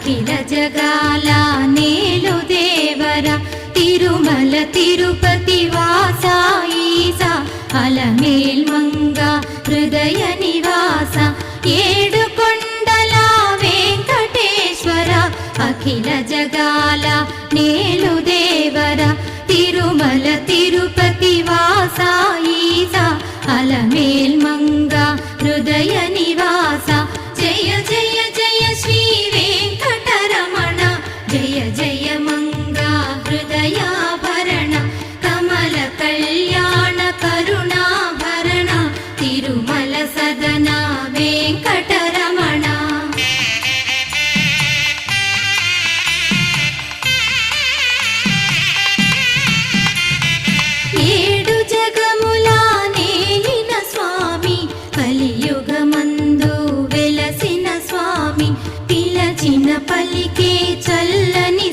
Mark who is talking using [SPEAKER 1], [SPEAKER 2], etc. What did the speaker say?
[SPEAKER 1] అఖిల జగాల నేలు దేవర తిరుమల తిరుపతి వాస ఈసా అలమేల్ మంగ హృదయ నివాస ఏడు కొండల వెంకటేశ్వర అఖిల జగాల నేలు దేవర తిరుమల తిరుపతి వాస ఈసా అలమేల్ మంగ హృదయ నివాస జయ జయ జయ శ్రీ వెంకటరమణ జయ జయ మంగ హృదయాభరణ కమల కళ్యాణ కరుణాభరణ తిరుమల సదన వెంకటరమణ ఏడు జగముల నేలిన స్వామి కలియుగమందు వెలసిన స్వామి పిలచిన పలికే చల్లని